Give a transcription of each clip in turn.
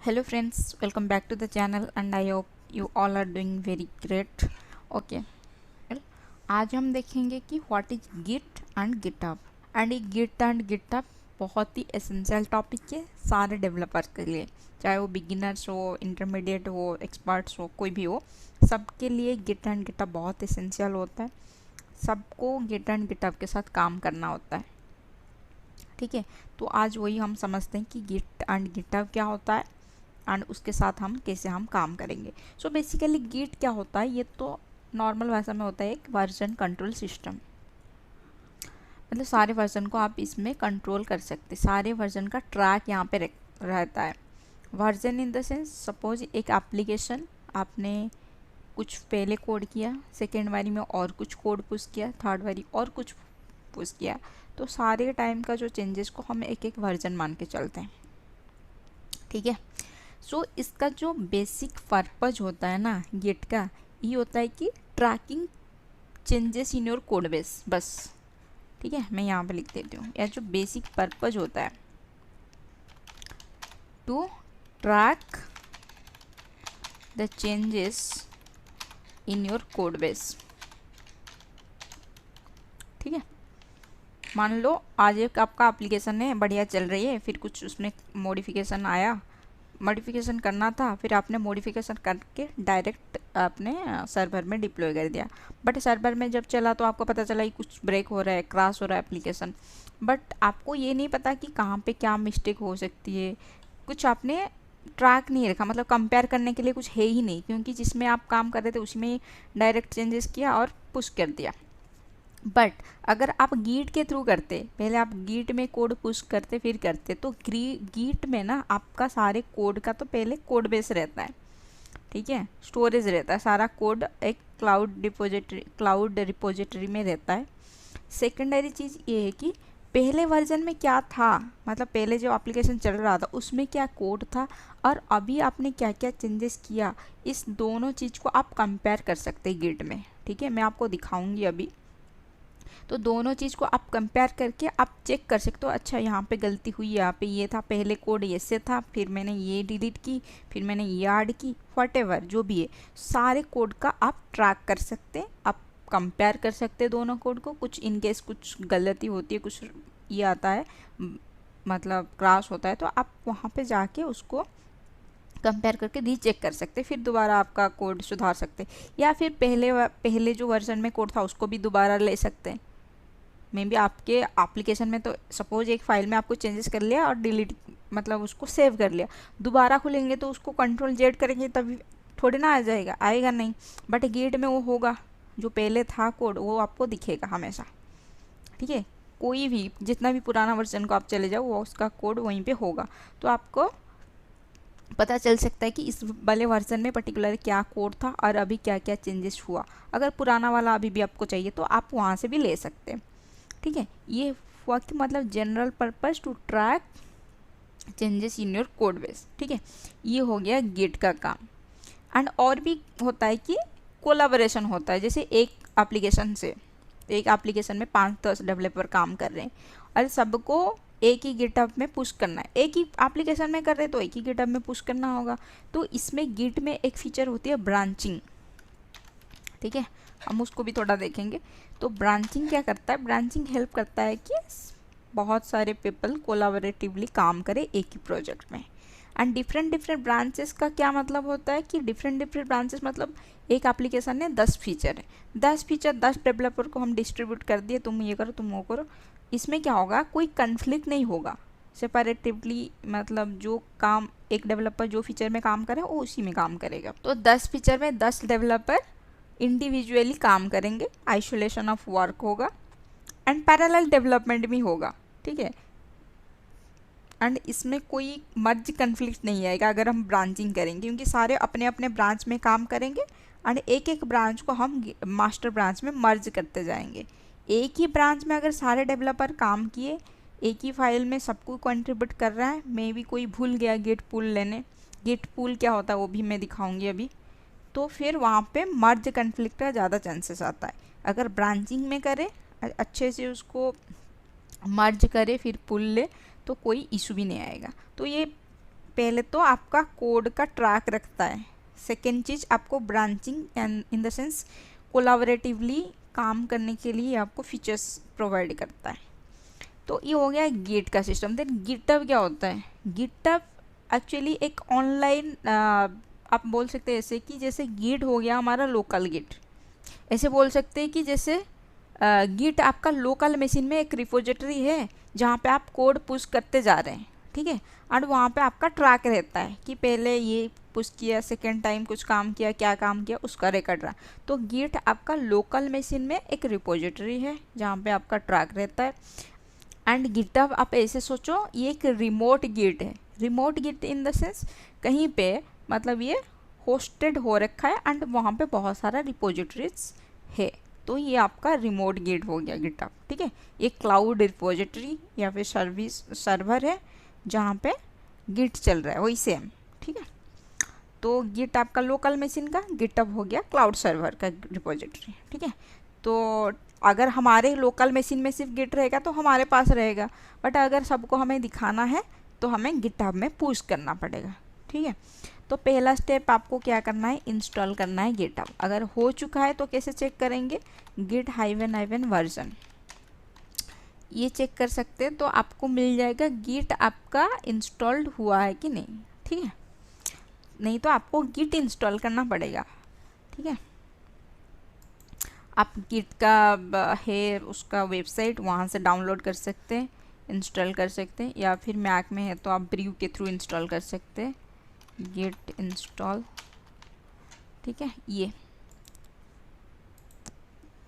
Hello friends, welcome back to the channel and I hope you all are doing very great. Okay, well, आज हम देखेंगे कि what is git and GitHub. And ये git and GitHub बहुत ही essential topic है सारे developers के लिए, चाहे वो बिगिनर्स हो, इंटरमीडिएट हो, एक्सपर्ट्स हो, कोई भी हो, सबके लिए गिट एंड गिटहब बहुत एसेंशियल होता है। सबको गिट एंड गिटहब के साथ काम करना होता है, ठीक है। तो आज वही हम समझते हैं कि गिट एंड गिटहब क्या होता है एंड उसके साथ हम कैसे काम करेंगे। सो बेसिकली गिट क्या होता है, ये तो नॉर्मल भाषा में होता है एक वर्जन कंट्रोल सिस्टम। मतलब सारे वर्जन को आप इसमें कंट्रोल कर सकते, सारे वर्जन का ट्रैक यहाँ पे रहता है। Version in the sense, suppose एक एप्लीकेशन आपने कुछ पहले कोड किया, सेकेंड बारी में और कुछ कोड पुश किया, थर्ड बारी और कुछ पुश किया, तो सारे टाइम का जो चेंजेस को हम एक एक वर्जन मान के चलते हैं, ठीक है। सो इसका जो बेसिक पर्पज होता है ना गिट का, ये होता है कि tracking changes in your code base, बस, ठीक है। मैं यहाँ पे लिख देती हूँ, यह जो बेसिक पर्पज होता है, to track the changes in your code base, ठीक है। मान लो आज एक आपका एप्लीकेशन है, बढ़िया चल रही है, फिर कुछ उसमें मॉडिफिकेशन आया, मॉडिफिकेशन करना था, फिर आपने मॉडिफिकेशन करके डायरेक्ट आपने सर्वर में डिप्लॉय कर दिया। बट सर्वर में जब चला तो आपको पता चला कि कुछ ब्रेक हो रहा है, क्रैश हो रहा है एप्लीकेशन, बट आपको ये नहीं पता कि कहाँ पे क्या मिस्टेक हो सकती है, कुछ आपने ट्रैक नहीं रखा, मतलब कंपेयर करने के लिए कुछ है ही नहीं, क्योंकि जिसमें आप काम कर रहे थे उसमें डायरेक्ट चेंजेस किया और पुश कर दिया। बट अगर आप गीट के थ्रू करते, पहले आप गीट में कोड पुश करते फिर करते, तो गीट में ना आपका सारे कोड का तो पहले कोड बेस रहता है, ठीक है, स्टोरेज रहता है, सारा कोड एक क्लाउड रिपोजिटरी में रहता है। सेकेंडरी चीज़ ये है कि पहले वर्जन में क्या था, मतलब पहले जो एप्लीकेशन चल रहा था उसमें क्या कोड था और अभी आपने क्या क्या चेंजेस किया, इस दोनों चीज़ को आप कंपेयर कर सकते हैं गिट में, ठीक है। मैं आपको दिखाऊंगी अभी, तो दोनों चीज़ को आप कंपेयर करके आप चेक कर सकते हो, अच्छा यहाँ पे गलती हुई, यहाँ पे ये था, पहले कोड ऐसे था, फिर मैंने ये डिलीट की, फिर मैंने ये ऐड की, व्हाटएवर जो भी है, सारे कोड का आप ट्रैक कर सकते हैं, आप कंपेयर कर सकते हैं दोनों कोड को। कुछ इनकेस कुछ गलती होती है, कुछ ये आता है, मतलब क्रैश होता है, तो आप वहाँ पे जाके उसको कंपेयर करके रीचेक कर सकते, फिर दोबारा आपका कोड सुधार सकते, या फिर पहले जो वर्जन में कोड था उसको भी दोबारा ले सकते हैं। मे बी आपके एप्लीकेशन में तो सपोज एक फाइल में आपको चेंजेस कर लिया और डिलीट, मतलब उसको सेव कर लिया, दोबारा खुलेंगे तो उसको कंट्रोल जेड करेंगे तभी थोड़ी ना आ जाएगा, आएगा नहीं। बट गिट में वो होगा, जो पहले था कोड वो आपको दिखेगा हमेशा, ठीक है। कोई भी जितना भी पुराना वर्जन को आप चले जाओ, वो उसका कोड वहीं पे होगा, तो आपको पता चल सकता है कि इस वाले वर्जन में पर्टिकुलर क्या कोड था और अभी क्या क्या चेंजेस हुआ। अगर पुराना वाला अभी भी आपको चाहिए तो आप वहाँ से भी ले सकते हैं, ठीक है। ये हुआ कि मतलब general purpose to track changes in your code base, ठीक है। ये हो गया गिट का काम। एंड और भी होता है कि कोलाबोरेशन होता है, जैसे एक एप्लीकेशन में 5-10 डेवलपर काम कर रहे हैं और सबको एक ही गिटहब में पुश करना है, एक ही एप्लीकेशन में कर रहे हैं तो एक ही गिटहब में पुश करना होगा। तो इसमें गिट में एक फीचर होती है ब्रांचिंग, ठीक है, हम उसको भी थोड़ा देखेंगे। तो ब्रांचिंग क्या करता है, ब्रांचिंग हेल्प करता है कि बहुत सारे पीपल कोलाबोरेटिवली काम करें एक ही प्रोजेक्ट में। एंड डिफरेंट ब्रांचेस का क्या मतलब होता है कि डिफरेंट ब्रांचेस मतलब एक एप्लीकेशन में 10 फीचर है, 10 फीचर 10 डेवलपर को हम डिस्ट्रीब्यूट कर दिए, तुम ये करो तुम वो करो, इसमें क्या होगा, कोई कन्फ्लिक्ट नहीं होगा, सेपरेटिवली, मतलब जो काम एक डेवलपर जो फीचर में काम करे वो उसी में काम करेगा। तो 10 फीचर में 10 डेवलपर इंडिविजुअली काम करेंगे, आइसोलेशन ऑफ वर्क होगा एंड पैरेलल डेवलपमेंट भी होगा, ठीक है। एंड इसमें कोई मर्ज कन्फ्लिक्ट नहीं आएगा अगर हम ब्रांचिंग करेंगे, क्योंकि सारे अपने अपने ब्रांच में काम करेंगे एंड एक एक ब्रांच को हम मास्टर ब्रांच में मर्ज करते जाएंगे। एक ही ब्रांच में अगर सारे डेवलपर काम किए, एक ही फाइल में सबको कंट्रीब्यूट कर रहा है, मे भी कोई भूल गया गेट पुल लेने, गेट पुल क्या होता है वो भी मैं दिखाऊंगी अभी, तो फिर वहाँ पे मर्ज कन्फ्लिक्ट का ज़्यादा चांसेस आता है। अगर ब्रांचिंग में करें, अच्छे से उसको मर्ज करे फिर पुल ले, तो कोई इशू भी नहीं आएगा। तो ये पहले तो आपका कोड का ट्रैक रखता है। सेकेंड चीज़ आपको branching and in the sense collaboratively काम करने के लिए आपको फीचर्स प्रोवाइड करता है। तो ये हो गया गिट का सिस्टम। देन गिटहब क्या होता है? गिटहब एक्चुअली एक ऑनलाइन आप बोल सकते हैं ऐसे कि जैसे गिट हो गया हमारा लोकल गिट, ऐसे बोल सकते हैं कि जैसे गिट आपका लोकल मशीन में एक रिपोजिटरी है जहाँ पे आप कोड पुश करते जा रहे हैं, ठीक है, और वहाँ पे आपका ट्रैक रहता है कि पहले ये पुश किया, सेकेंड टाइम कुछ काम किया, क्या काम किया, उसका रिकॉर्ड रहा। तो गिट आपका लोकल मशीन में एक रिपोजिटरी है जहाँ पे आपका ट्रैक रहता है। एंड गिटहब आप ऐसे सोचो ये एक रिमोट गिट है। Remote git in the sense कहीं पे मतलब ये होस्टेड हो रखा है एंड वहाँ पे बहुत सारा रिपोजिटरीज है, तो ये आपका रिमोट गिट हो गया गिटहब, ठीक है। ये क्लाउड रिपोजिटरी या फिर सर्वर है जहाँ पे गिट चल रहा है, वही सेम, ठीक है। तो गिट आपका लोकल मशीन का, गिटहब हो गया क्लाउड सर्वर का रिपोजिटरी, ठीक है। तो अगर हमारे लोकल मशीन में सिर्फ गिट रहेगा तो हमारे पास रहेगा, बट अगर सबको हमें दिखाना है तो हमें गिटहब में पुश करना पड़ेगा, ठीक है। तो पहला स्टेप आपको क्या करना है, इंस्टॉल करना है गिटहब। अगर हो चुका है तो कैसे चेक करेंगे, गिट हाइवन वर्जन, ये चेक कर सकते हैं। तो आपको मिल जाएगा गिट आपका इंस्टॉल्ड हुआ है कि नहीं, ठीक है। नहीं तो आपको गिट इंस्टॉल करना पड़ेगा, ठीक है। आप गिट का है उसका वेबसाइट, वहाँ से डाउनलोड कर सकते हैं, इंस्टॉल कर सकते हैं, या फिर मैक में है तो आप ब्रीव के थ्रू इंस्टॉल कर सकते हैं, गिट इंस्टॉल, ठीक है। ये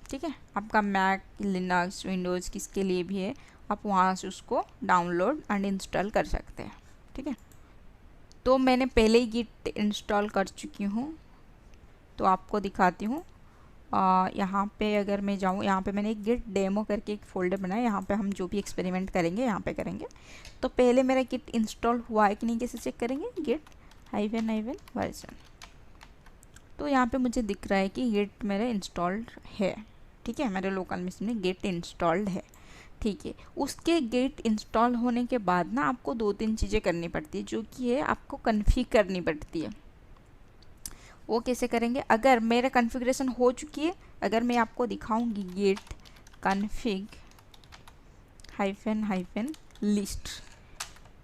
ठीक है, आपका मैक, लिनक्स, विंडोज़ किसके लिए भी है, आप वहाँ से उसको डाउनलोड एंड इंस्टॉल कर सकते हैं, ठीक है। तो मैंने पहले ही गिट इंस्टॉल कर चुकी हूँ, तो आपको दिखाती हूँ। यहाँ पे अगर मैं जाऊँ, यहाँ पे मैंने एक गिट डेमो करके एक फ़ोल्डर बनाया, यहाँ पे हम जो भी एक्सपेरिमेंट करेंगे यहाँ पे करेंगे। तो पहले मेरा गिट इंस्टॉल हुआ है कि नहीं कैसे चेक करेंगे, गिट हाइवन वर्जन। तो यहाँ पे मुझे दिख रहा है कि गिट मेरा इंस्टॉल्ड है, ठीक है, मेरे लोकल मशीन में गिट इंस्टॉल्ड है, ठीक है। उसके गिट इंस्टॉल होने के बाद ना आपको 2-3 चीज़ें करनी पड़ती है, जो कि है आपको कन्फिग करनी पड़ती है। वो कैसे करेंगे, अगर मेरा कॉन्फ़िगरेशन हो चुकी है, अगर मैं आपको दिखाऊंगी गिट कन्फिग हाइफन लिस्ट,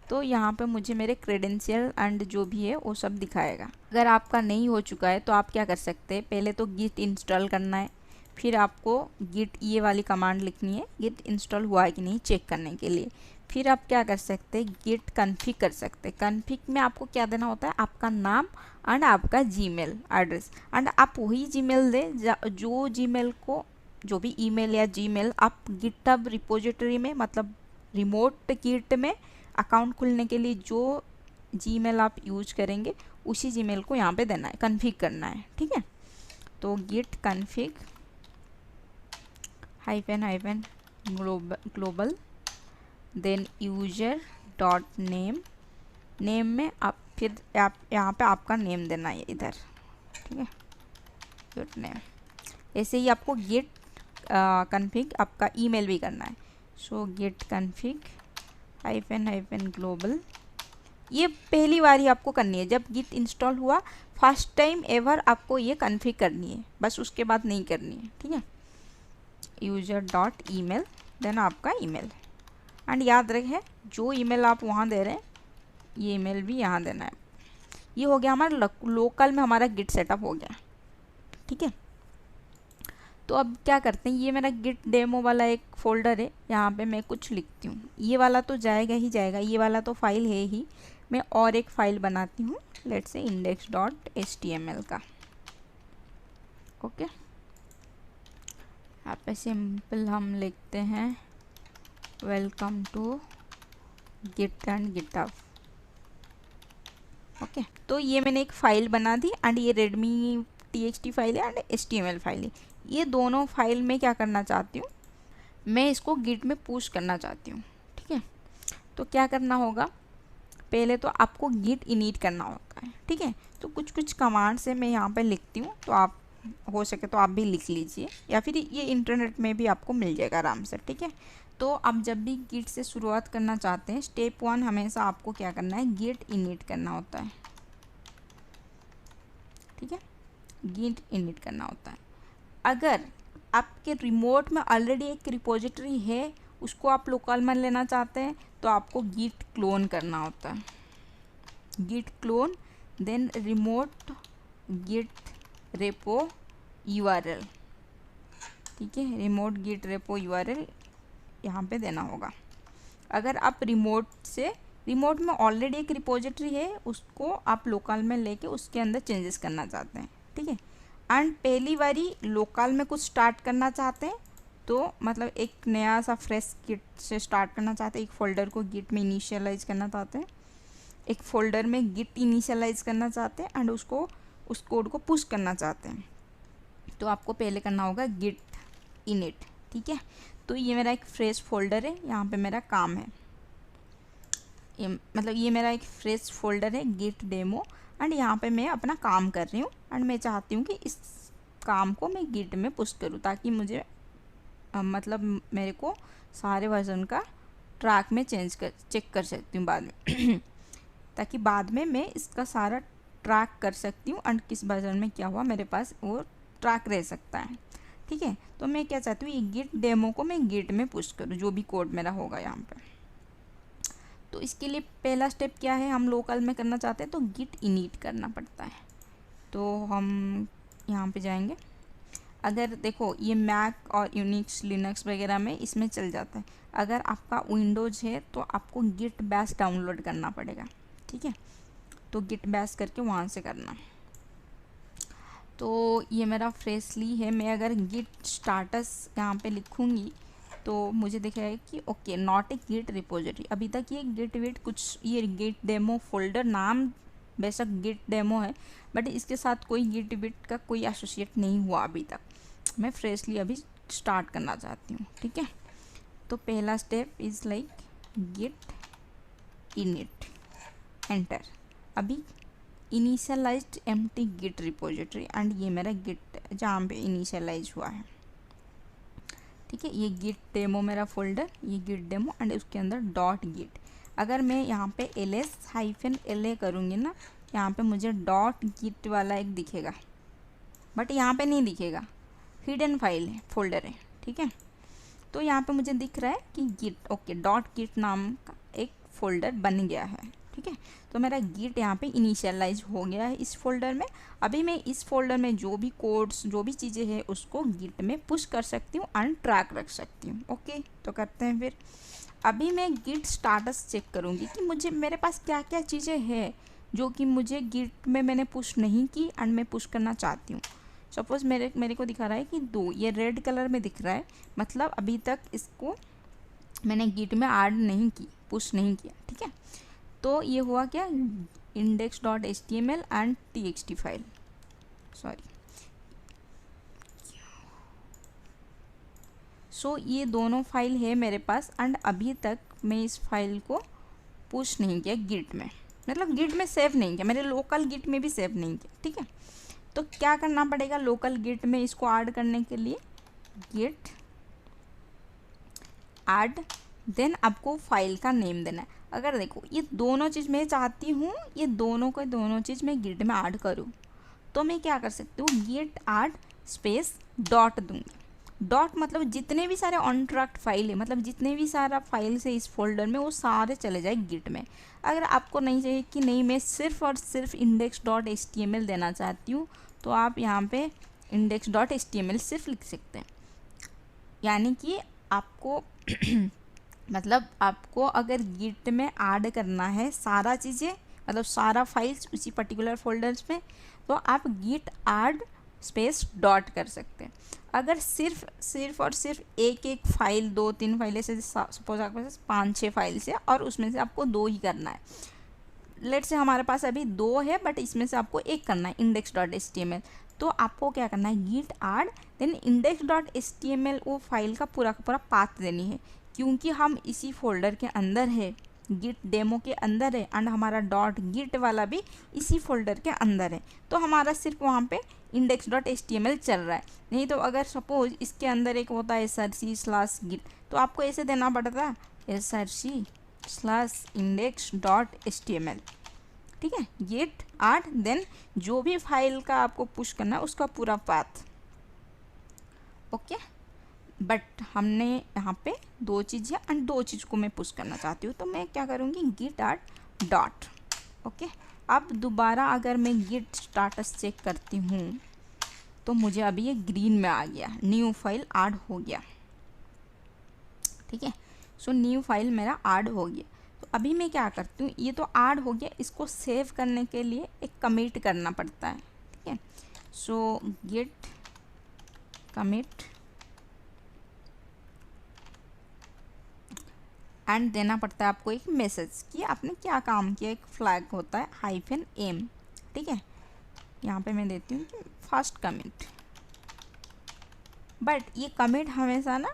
तो यहाँ पे मुझे मेरे क्रेडेंशियल एंड जो भी है वो सब दिखाएगा। अगर आपका नहीं हो चुका है तो आप क्या कर सकते हैं, पहले तो गिट इंस्टॉल करना है, फिर आपको गिट ये वाली कमांड लिखनी है, गिट इंस्टॉल हुआ है कि नहीं चेक करने के लिए। फिर आप क्या कर सकते हैं, गिट कन्फिग कर सकते हैं। कन्फिग में आपको क्या देना होता है, आपका नाम एंड आपका जीमेल एड्रेस, एंड आप वही जीमेल दें जो जीमेल को, जो भी ईमेल या जीमेल आप गिटहब रिपोजिटरी में, मतलब रिमोट गिट में अकाउंट खुलने के लिए जो जीमेल आप यूज करेंगे उसी जीमेल को यहाँ पे देना है, कन्फिग करना है, ठीक है। तो git config hyphen global, then user dot name, name में आप फिर आप यहाँ पे आपका नेम देना है इधर, ठीक है, गिट नेम। ऐसे ही आपको गिट कन्फिग आपका ईमेल भी करना है। सो गिट कन्फिग हाइफन ग्लोबल, ये पहली बार ही आपको करनी है, जब गिट इंस्टॉल हुआ फर्स्ट टाइम एवर आपको ये कन्फिग करनी है, बस उसके बाद नहीं करनी है, ठीक है। यूजर डॉट ईमेल, देन आपका ईमेल, एंड याद रखें जो ईमेल आप वहाँ दे रहे हैं ये ईमेल भी यहाँ देना है। ये हो गया हमारा लोकल में हमारा गिट सेटअप हो गया, ठीक है। तो अब क्या करते हैं, ये मेरा गिट डेमो वाला एक फ़ोल्डर है, यहाँ पे मैं कुछ लिखती हूँ, ये वाला तो जाएगा ही जाएगा, ये वाला तो फाइल है ही। मैं और एक फ़ाइल बनाती हूँ, लेट्स से index.html का, ओके। यहाँ पे सिंपल हम लिखते हैं welcome to git and GitHub, okay. तो ये मैंने एक फ़ाइल बना दी, एंड ये रेडमी txt फाइल है एंड html फाइल है। ये दोनों फाइल में क्या करना चाहती हूँ, मैं इसको गिट में पुश करना चाहती हूँ, ठीक है। तो क्या करना होगा, पहले तो आपको गिट इनिट करना होता है, ठीक है। तो कुछ कुछ कमांड से मैं यहाँ पे लिखती हूँ, तो आप हो सके तो आप भी लिख लीजिए, या फिर ये इंटरनेट में भी आपको मिल जाएगा आराम से, ठीक है। तो आप जब भी गिट से शुरुआत करना चाहते हैं, स्टेप 1 हमेशा आपको क्या करना है, गिट इनिट करना होता है। ठीक है, गिट इनिट करना होता है। अगर आपके रिमोट में ऑलरेडी एक रिपोजिटरी है, उसको आप लोकल में लेना चाहते हैं, तो आपको गिट क्लोन करना होता है। Git clone then remote git repo URL। ठीक है, रिमोट गिट रेपो URL यहाँ पे देना होगा। अगर आप रिमोट में ऑलरेडी एक रिपोजिटरी है, उसको आप लोकल में लेके उसके अंदर चेंजेस करना चाहते हैं। ठीक है, एंड पहली बारी लोकल में कुछ स्टार्ट करना चाहते हैं, तो मतलब एक नया सा फ्रेश गिट से स्टार्ट करना चाहते हैं, एक फ़ोल्डर को गिट में इनिशियलाइज करना चाहते हैं, एक फ़ोल्डर में गिट इनिशियलाइज करना चाहते हैं एंड उसको उस कोड को पुश करना चाहते हैं, तो आपको पहले करना होगा गिट इनिट। ठीक है, तो ये मेरा एक फ्रेश फोल्डर है, यहाँ पे मेरा काम है, मतलब ये मेरा एक फ्रेश फोल्डर है गिट डेमो, एंड यहाँ पे मैं अपना काम कर रही हूँ एंड मैं चाहती हूँ कि इस काम को मैं गिट में पुश करूँ, ताकि मुझे मतलब मेरे को सारे वर्जन का ट्रैक में चेक कर सकती हूँ बाद में ताकि बाद में मैं इसका सारा ट्रैक कर सकती हूँ एंड किस वर्जन में क्या हुआ मेरे पास वो ट्रैक रह सकता है। ठीक है, तो मैं क्या चाहती हूँ, ये गिट डेमो को मैं गिट में पुश करूँ, जो भी कोड मेरा होगा यहाँ पे। तो इसके लिए पहला स्टेप क्या है, हम लोकल में करना चाहते हैं तो गिट इनिट करना पड़ता है। तो हम यहाँ पे जाएंगे, अगर देखो ये मैक और यूनिक्स लिनक्स वगैरह में इसमें चल जाता है, अगर आपका विंडोज़ है तो आपको गिट बैश डाउनलोड करना पड़ेगा। ठीक है, तो गिट बैश करके वहाँ से करना। तो ये मेरा फ्रेशली है, मैं अगर गिट स्टाटस यहाँ पे लिखूँगी तो मुझे दिखेगा कि okay not a git repository. अभी तक ये गिट विट कुछ, ये गिट डेमो फोल्डर नाम बेशक गिट डेमो है, बट इसके साथ कोई गिट विट का कोई एसोसिएट नहीं हुआ अभी तक। मैं फ्रेशली अभी स्टार्ट करना चाहती हूँ। ठीक है, तो पहला step is like git init, enter. अभी initialized empty git repository, and ये मेरा गिट जहाँ पे इनिशियलाइज हुआ है। ठीक है, ये गिट डेमो मेरा फोल्डर, ये गिट डेमो एंड उसके अंदर डॉट गिट। अगर मैं यहाँ पे ls-la करूँगी ना, यहाँ पे मुझे डॉट गिट वाला एक दिखेगा, बट यहाँ पे नहीं दिखेगा, हिडन फाइल है, फोल्डर है। ठीक है, तो यहाँ पे मुझे दिख रहा है कि गिट, ओके डॉट गिट नाम का एक फ़ोल्डर बन गया है। ठीक है, तो मेरा गिट यहाँ पे इनिशियलाइज हो गया है इस फोल्डर में। अभी मैं इस फोल्डर में जो भी कोड्स, जो भी चीज़ें हैं उसको गिट में पुश कर सकती हूँ एंड ट्रैक रख सकती हूँ। ओके, तो करते हैं फिर। अभी मैं गिट स्टाटस चेक करूँगी कि मुझे मेरे पास क्या क्या चीज़ें हैं जो कि मुझे गिट में मैंने पुश नहीं की एंड मैं पुश करना चाहती हूँ। सपोज़ मेरे को दिखा रहा है कि 2, ये रेड कलर में दिख रहा है, मतलब अभी तक इसको मैंने गिट में ऐड नहीं की, पुश नहीं किया। ठीक है, तो ये हुआ क्या, index.html and txt file, sorry. So ये दोनों फाइल है मेरे पास एंड अभी तक मैं इस फाइल को पुश नहीं किया गिट में, मतलब गिट में सेव नहीं किया, मेरे लोकल गिट में भी सेव नहीं किया। ठीक है, तो क्या करना पड़ेगा लोकल गिट में इसको ऐड करने के लिए, गिट ऐड, देन आपको फाइल का नेम देना है। अगर देखो ये दोनों चीज़ मैं चाहती हूँ, ये दोनों चीज़ मैं गिट में ऐड करूँ, तो मैं क्या कर सकती हूँ, गिट ऐड स्पेस डॉट दूँगी। डॉट मतलब जितने भी सारे अनट्रैक्ड फाइल है, मतलब जितने भी सारा फाइल्स है इस फोल्डर में, वो सारे चले जाए गिट में। अगर आपको नहीं चाहिए कि नहीं मैं सिर्फ और सिर्फ index.html देना चाहती हूँ, तो आप यहाँ पे index.html सिर्फ लिख सकते हैं। यानी कि आपको मतलब आपको अगर गिट में ऐड करना है सारा चीज़ें, मतलब सारा फाइल्स उसी पर्टिकुलर फोल्डर्स में, तो आप गिट ऐड स्पेस डॉट कर सकते हैं। अगर सिर्फ और सिर्फ एक फाइल, 2-3 फाइलें से, सपोज आपके पास 5-6 फाइल्स है और उसमें से आपको 2 ही करना है, लेट से हमारे पास अभी 2 है बट इसमें से आपको एक करना है index.html, तो आपको क्या करना है, गिट ऐड देन index.html वो फाइल का पूरा पाथ देनी है, क्योंकि हम इसी फोल्डर के अंदर है गिट डेमो के अंदर है एंड हमारा डॉट गिट वाला भी इसी फोल्डर के अंदर है, तो हमारा सिर्फ वहाँ पे index.html चल रहा है। नहीं तो अगर सपोज इसके अंदर एक होता है src/git, तो आपको ऐसे देना पड़ता है src/index.html, ठीक है, गिट आर्ट, देन जो भी फाइल का आपको पुश करना है उसका पूरा पाथ। ओके, बट हमने यहाँ पे दो चीज़ है एंड दो चीज़ को मैं पुश करना चाहती हूँ, तो मैं क्या करूँगी, गिट आर्ट डॉट। ओके, अब दोबारा अगर मैं गिट स्टाटस चेक करती हूँ तो मुझे अभी ये ग्रीन में आ गया, न्यू फाइल ऐड हो गया, ठीक है। सो न्यू फाइल मेरा ऐड हो गया। तो अभी मैं क्या करती हूँ, ये तो ऐड हो गया, इसको सेव करने के लिए एक कमिट करना पड़ता है, ठीक है। सो गिट कमिट एंड देना पड़ता है आपको एक मैसेज कि आपने क्या काम किया, एक फ्लैग होता है -m, ठीक है। यहाँ पे मैं देती हूँ कि फर्स्ट कमिट, बट ये कमिट हमेशा ना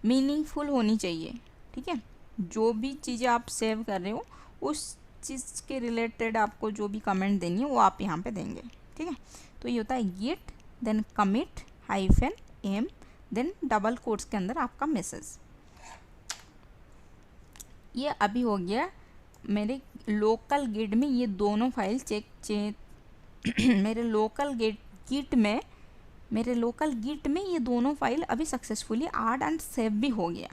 मीनिंगफुल होनी चाहिए, ठीक है। जो भी चीज़ें आप सेव कर रहे हो उस चीज़ के रिलेटेड आपको जो भी कमेंट देनी है वो आप यहाँ पे देंगे, ठीक है। तो ये होता है git then commit -m then double quotes के अंदर आपका मैसेज। ये अभी हो गया मेरे लोकल गिट में, ये दोनों फाइल मेरे लोकल गिट में ये दोनों फाइल अभी सक्सेसफुली ऐड एंड सेव भी हो गया,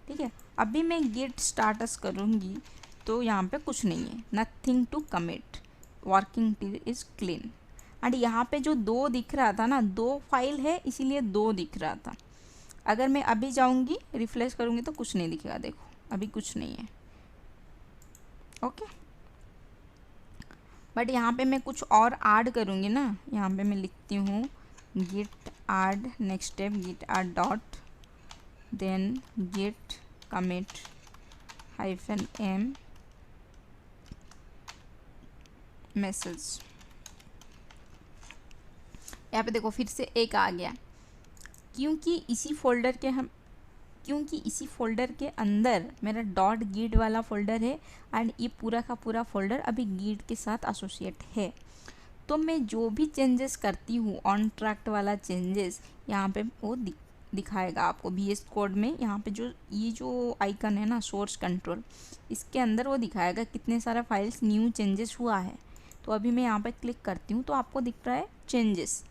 ठीक है। अभी मैं गिट स्टाटस करूँगी तो यहाँ पे कुछ नहीं है, nothing to commit, working tree is clean, and यहाँ पे जो 2 दिख रहा था ना, 2 फाइल है इसीलिए 2 दिख रहा था। अगर मैं अभी जाऊँगी रिफ्रेश करूँगी तो कुछ नहीं दिखेगा, देखो अभी कुछ नहीं है, ओके। बट यहाँ पे मैं कुछ और ऐड करूँगी ना, यहाँ पे मैं लिखती हूँ git add, next step git add dot, then git commit -m message. यहाँ पे देखो फिर से एक आ गया, क्योंकि इसी फोल्डर के अंदर मेरा डॉट गिट वाला फोल्डर है एंड ये पूरा का पूरा फोल्डर अभी गिट के साथ एसोसिएट है। तो मैं जो भी चेंजेस करती हूँ ऑन ट्रैक्ट वाला चेंजेस, यहाँ पे वो दिखाएगा आपको VS कोड में। यहाँ पे ये जो आइकन है ना सोर्स कंट्रोल, इसके अंदर वो दिखाएगा कितने सारा फाइल्स न्यू चेंजेस हुआ है। तो अभी मैं यहाँ पे क्लिक करती हूँ तो आपको दिख रहा है चेंजेस,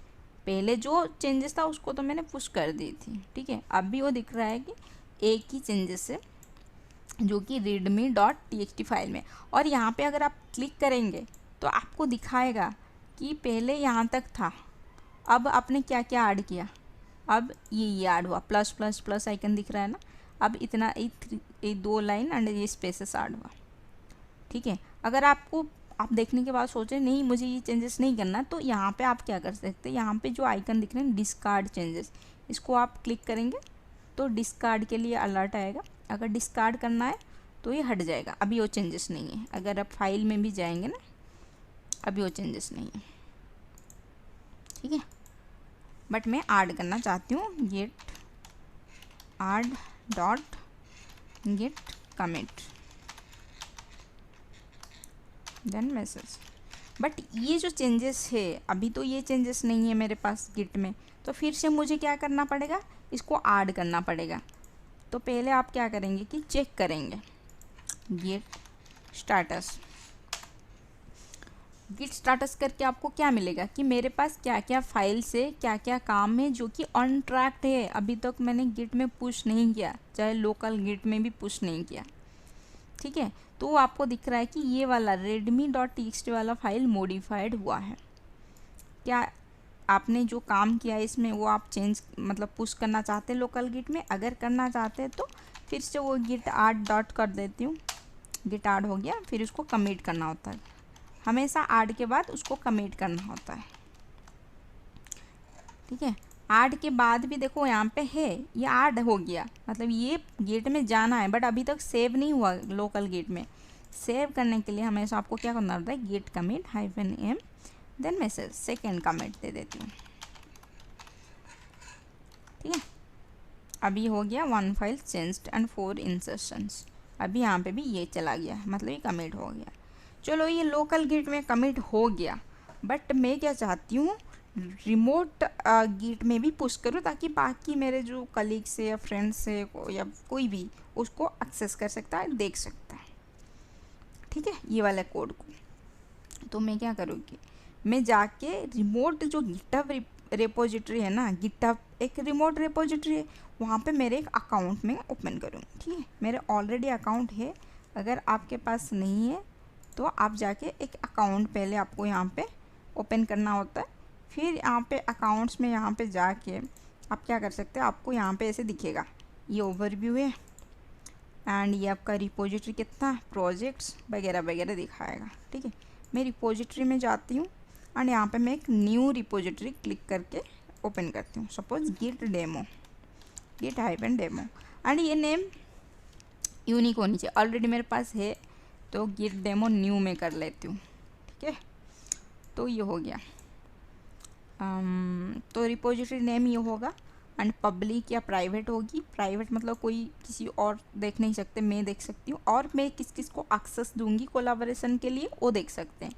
पहले जो चेंजेस था उसको तो मैंने पुश कर दी थी, ठीक है। अब भी वो दिख रहा है कि एक ही चेंजेस है जो कि readme.txt फाइल में, और यहाँ पे अगर आप क्लिक करेंगे तो आपको दिखाएगा कि पहले यहाँ तक था, अब आपने क्या क्या ऐड किया। अब ये ऐड हुआ, प्लस प्लस प्लस आइकन दिख रहा है ना, अब इतना 2 लाइन एंड ये स्पेसेस ऐड हुआ, ठीक है। अगर आप देखने के बाद सोचें नहीं मुझे ये चेंजेस नहीं करना, तो यहाँ पे आप क्या कर सकते हैं, यहाँ पे जो आइकन दिख रहे हैं डिस्कार्ड चेंजेस, इसको आप क्लिक करेंगे तो डिस्कार्ड के लिए अलर्ट आएगा। अगर डिस्कार्ड करना है तो ये हट जाएगा, अभी वो चेंजेस नहीं है। अगर आप फाइल में भी जाएंगे ना, अभी वो चेंजेस नहीं है, ठीक है। बट मैं ऐड करना चाहती हूँ git add dot git commit then message. But ये जो चेंजेस है अभी तो ये चेंजेस नहीं है मेरे पास गिट में, तो फिर से मुझे क्या करना पड़ेगा, इसको ऐड करना पड़ेगा। तो पहले आप क्या करेंगे कि चेक करेंगे गिट स्टाटस करके आपको क्या मिलेगा कि मेरे पास क्या क्या फाइल्स है, क्या क्या काम है जो कि ऑन ट्रैक है, अभी तक मैंने गिट में पुश नहीं किया, चाहे लोकल गिट में भी पुश नहीं किया, ठीक है। तो आपको दिख रहा है कि ये वाला readme.txt वाला फाइल मॉडिफाइड हुआ है। क्या आपने जो काम किया है इसमें वो आप चेंज मतलब पुश करना चाहते हैं लोकल गिट में? अगर करना चाहते हैं तो फिर से वो गिट ऐड डॉट कर देती हूँ, गिट ऐड हो गया, फिर उसको कमिट करना होता है, हमेशा ऐड के बाद उसको कमिट करना होता है, ठीक है। ऐड के बाद भी देखो यहाँ पे है ये ऐड हो गया, मतलब ये गिट में जाना है बट अभी तक सेव नहीं हुआ लोकल गिट में। सेव करने के लिए हमेशा आपको क्या करना होता है, git commit -m then message, second commit दे देती हूँ, ठीक है। अभी हो गया 1 फाइल चेंज्ड एंड 4 इंसर्शंस, अभी यहाँ पे भी ये चला गया, मतलब ये कमिट हो गया। चलो ये लोकल गिट में कमिट हो गया, बट मैं क्या चाहती हूँ रिमोट गिट में भी पुश करूँ, ताकि बाकी मेरे जो कलीग्स है या फ्रेंड्स है या कोई भी उसको एक्सेस कर सकता है, देख सकता है। ठीक है, ये वाला कोड को। तो मैं क्या करूँगी, मैं जाके रिमोट जो गिटहब रिपोजिटरी है ना, गिटहब एक रिमोट रिपोजिटरी है, वहाँ पे मेरे एक अकाउंट में ओपन करूँगी। ठीक है, मेरे ऑलरेडी अकाउंट है, अगर आपके पास नहीं है तो आप जाके एक अकाउंट पहले आपको यहाँ पे ओपन करना होता है। फिर यहाँ पे अकाउंट्स में यहाँ पे जाके आप क्या कर सकते हैं, आपको यहाँ पे ऐसे दिखेगा, ये ओवरव्यू है एंड ये आपका रिपोजिटरी कितना प्रोजेक्ट्स वगैरह वगैरह दिखाएगा। ठीक है, मैं रिपोजिटरी में जाती हूँ एंड यहाँ पे मैं एक न्यू रिपोजिटरी क्लिक करके ओपन करती हूँ, suppose git demo, git hyphen demo, and ये नेम यूनिक होनी चाहिए, ऑलरेडी मेरे पास है तो गिट डेमो न्यू में कर लेती हूँ। ठीक है, तो ये हो गया। तो रिपोजिटरी नेम ये होगा एंड पब्लिक या प्राइवेट होगी। प्राइवेट मतलब कोई किसी और देख नहीं सकते, मैं देख सकती हूँ, और मैं किस किस को एक्सेस दूंगी कोलैबोरेशन के लिए वो देख सकते हैं।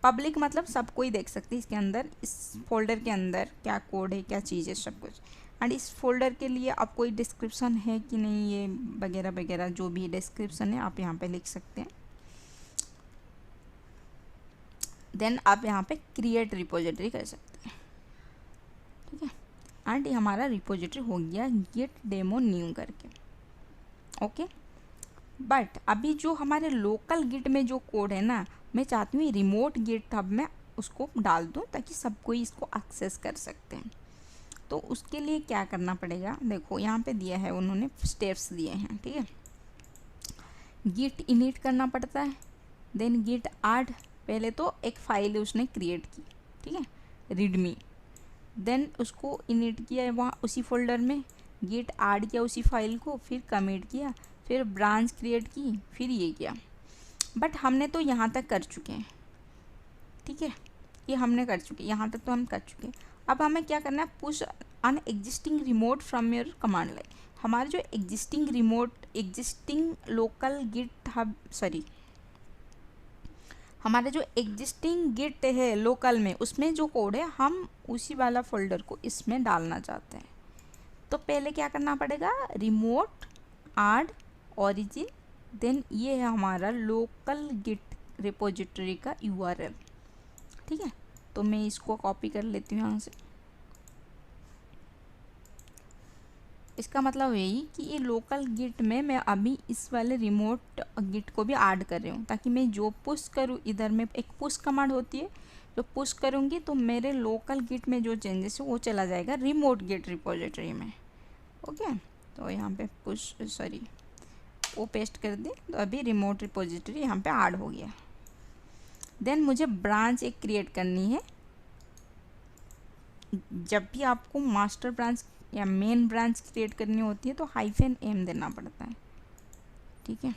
पब्लिक मतलब सब कोई देख सकते हैं, इसके अंदर इस फोल्डर के अंदर क्या कोड है क्या चीज़ है सब कुछ। एंड इस फोल्डर के लिए आप कोई डिस्क्रिप्शन है कि नहीं, ये वगैरह वगैरह जो भी डिस्क्रिप्शन है आप यहाँ पे लिख सकते हैं। देन आप यहाँ पे क्रिएट रिपोजिटरी कर सकते हैं। ठीक है, एंड ये हमारा रिपोजिटरी हो गया गिट डेमो न्यू करके। ओके, बट अभी जो हमारे लोकल गिट में जो कोड है ना, मैं चाहती हूँ रिमोट गिट हब में उसको डाल दूँ ताकि सब कोई इसको एक्सेस कर सकते हैं। तो उसके लिए क्या करना पड़ेगा, देखो यहाँ पे दिया है, उन्होंने स्टेप्स दिए हैं। ठीक है, गिट इनिट करना पड़ता है, देन गिट ऐड, पहले तो एक फाइल उसने क्रिएट की, ठीक है, रीडमी, देन उसको इनिट किया वहाँ उसी फोल्डर में, गिट ऐड किया उसी फाइल को, फिर कमिट किया, फिर ब्रांच क्रिएट की, फिर ये किया। बट हमने तो यहाँ तक कर चुके हैं। ठीक है, ये हमने कर चुके, यहाँ तक तो हम कर चुके हैं। अब हमें क्या करना है, push an existing remote from your command line. हमारे जो existing local GitHub, sorry, हमारे जो एग्जिस्टिंग गिट है लोकल में, उसमें जो कोड है हम उसी वाला फोल्डर को इसमें डालना चाहते हैं। तो पहले क्या करना पड़ेगा, रिमोट ऐड ओरिजिन, देन ये है हमारा लोकल गिट रिपोजिटरी का यूआरएल। ठीक है, तो मैं इसको कॉपी कर लेती हूँ यहाँ से। इसका मतलब यही कि ये लोकल गिट में मैं अभी इस वाले रिमोट गिट को भी ऐड कर रही हूँ, ताकि मैं जो पुश करूँ, इधर में एक पुश कमांड होती है, जो पुश करूँगी तो मेरे लोकल गिट में जो चेंजेस है वो चला जाएगा रिमोट गिट रिपोजिटरी में। ओके, तो यहाँ पे पुश, सॉरी, वो पेस्ट कर दी, तो अभी रिमोट रिपोजिटरी यहाँ पे ऐड हो गया। देन मुझे ब्रांच एक क्रिएट करनी है। जब भी आपको मास्टर ब्रांच या मेन ब्रांच क्रिएट करनी होती है तो -m देना पड़ता है। ठीक है,